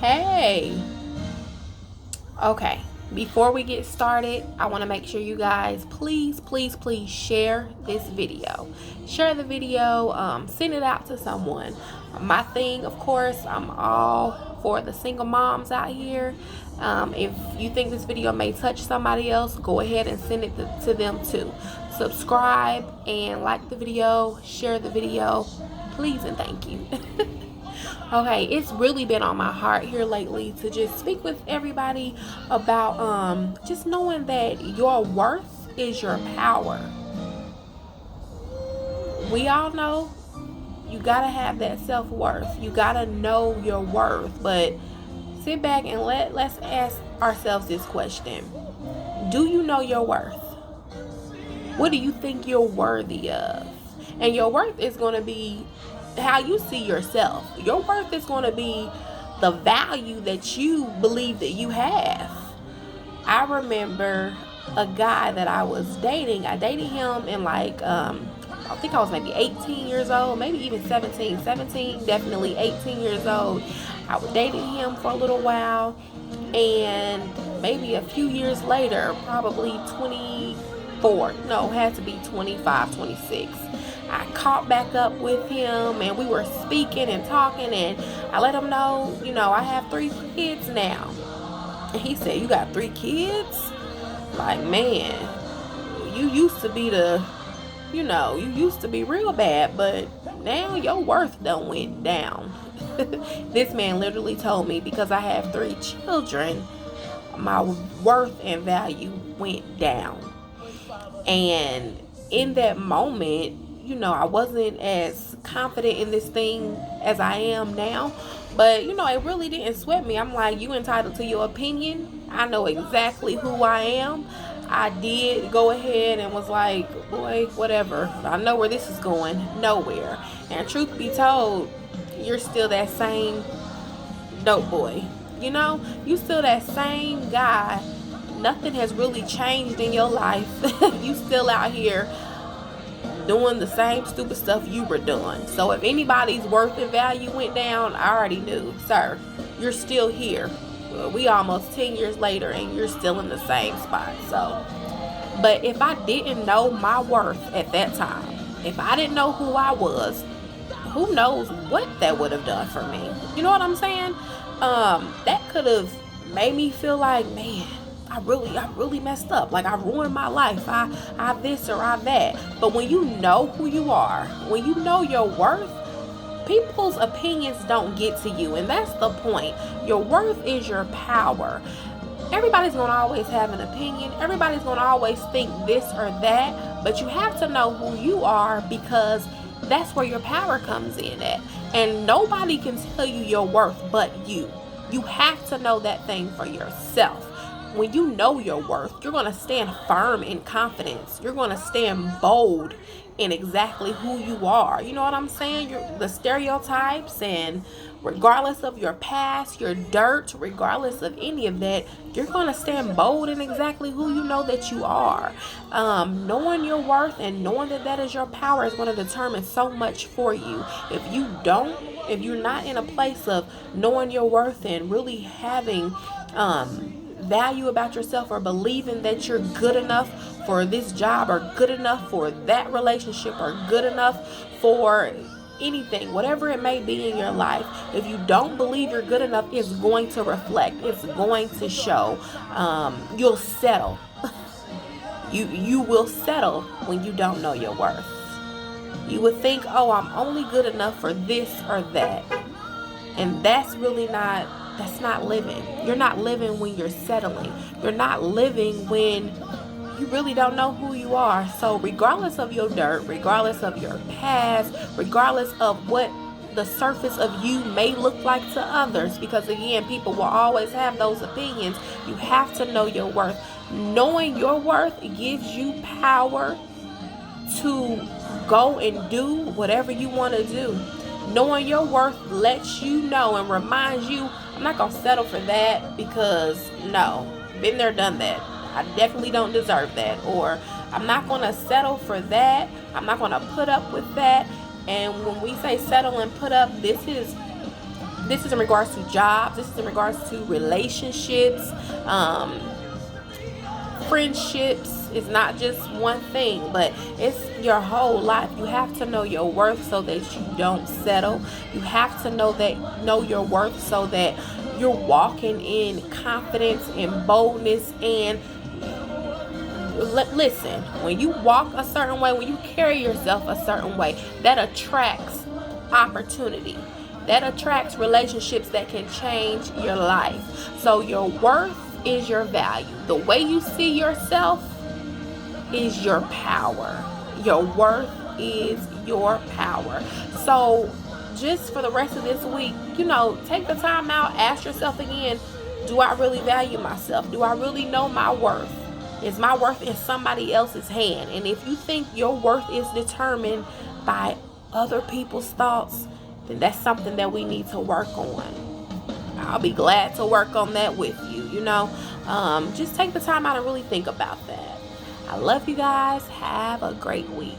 Hey, okay. Before we get started, I want to make sure you guys please share this video. Share the video, send it out to someone. My thing, of course, I'm all for the single moms out here. If you think this video may touch somebody else, go ahead and send it to them too. Subscribe and like the video, share the video, please and thank you. Okay, it's really been on my heart here lately to just speak with everybody about just knowing that your worth is your power. We all know you gotta have that self-worth. You gotta know your worth. But sit back and let's ask ourselves this question. Do you know your worth? What do you think you're worthy of? And your worth is going to be how you see yourself. Your worth is going to be the value that you believe that you have. I remember a guy that I was dating. I dated him in I think I was maybe 18 years old, maybe even 17, definitely 18 years old. I was dating him for a little while, and maybe a few years later, probably 24, no, it had to be 25, 26. I caught back up with him and we were speaking and talking, and I let him know, I have 3 kids now. And he said, "You got 3 kids? Like, man, you used to be you used to be real bad, but now your worth done went down." This man literally told me because I have 3 children, my worth and value went down. And in that moment, I wasn't as confident in this thing as I am now. But, it really didn't sweat me. I'm like, you entitled to your opinion. I know exactly who I am. I did go ahead and was like, boy, whatever. I know where this is going. Nowhere. And truth be told, you're still that same dope boy. You still that same guy. Nothing has really changed in your life. You still out here doing the same stupid stuff you were doing. So if anybody's worth and value went down, I already knew, sir, you're still here. We almost 10 years later and you're still in the same spot. So, but if I didn't know my worth at that time, if I didn't know who I was, who knows what that would have done for me. You know what I'm saying? That could have made me feel like, man, I really messed up. Like, I ruined my life. I this or I that. But when you know who you are, when you know your worth, people's opinions don't get to you. And that's the point. Your worth is your power. Everybody's going to always have an opinion. Everybody's going to always think this or that. But you have to know who you are, because that's where your power comes in at. And nobody can tell you your worth but you. You have to know that thing for yourself. When you know your worth, you're going to stand firm in confidence. You're going to stand bold in exactly who you are. You know what I'm saying? The stereotypes, and regardless of your past, your dirt, regardless of any of that, you're going to stand bold in exactly who you know that you are. Knowing your worth and knowing that is your power is going to determine so much for you. If you're not in a place of knowing your worth and really having value about yourself, or believing that you're good enough for this job, or good enough for that relationship, or good enough for anything, whatever it may be in your life, if you don't believe you're good enough, it's going to reflect, it's going to show. You'll settle. You will settle when you don't know your worth. You would think, oh, I'm only good enough for this or that, and that's not living. You're not living when you're settling. You're not living when you really don't know who you are. So regardless of your dirt, regardless of your past, regardless of what the surface of you may look like to others, because again, people will always have those opinions, you have to know your worth. Knowing your worth gives you power to go and do whatever you want to do. Knowing your worth lets you know and reminds you, I'm not going to settle for that, because no, been there, done that. I definitely don't deserve that. Or I'm not going to settle for that. I'm not going to put up with that. And when we say settle and put up, this is This is in regards to jobs. This is in regards to relationships, friendships. It's not just one thing, but it's your whole life. You have to know your worth so that you don't settle. You have to know your worth so that you're walking in confidence and boldness. And listen, when you walk a certain way, when you carry yourself a certain way, that attracts opportunity. That attracts relationships that can change your life. So your worth is your value. The way you see yourself is your power. Your worth is your power. So just for the rest of this week, take the time out, ask yourself again, do I really value myself? Do I really know my worth? Is my worth in somebody else's hand? And if you think your worth is determined by other people's thoughts, then that's something that we need to work on. I'll be glad to work on that with you. Just take the time out and really think about that. I love you guys. Have a great week.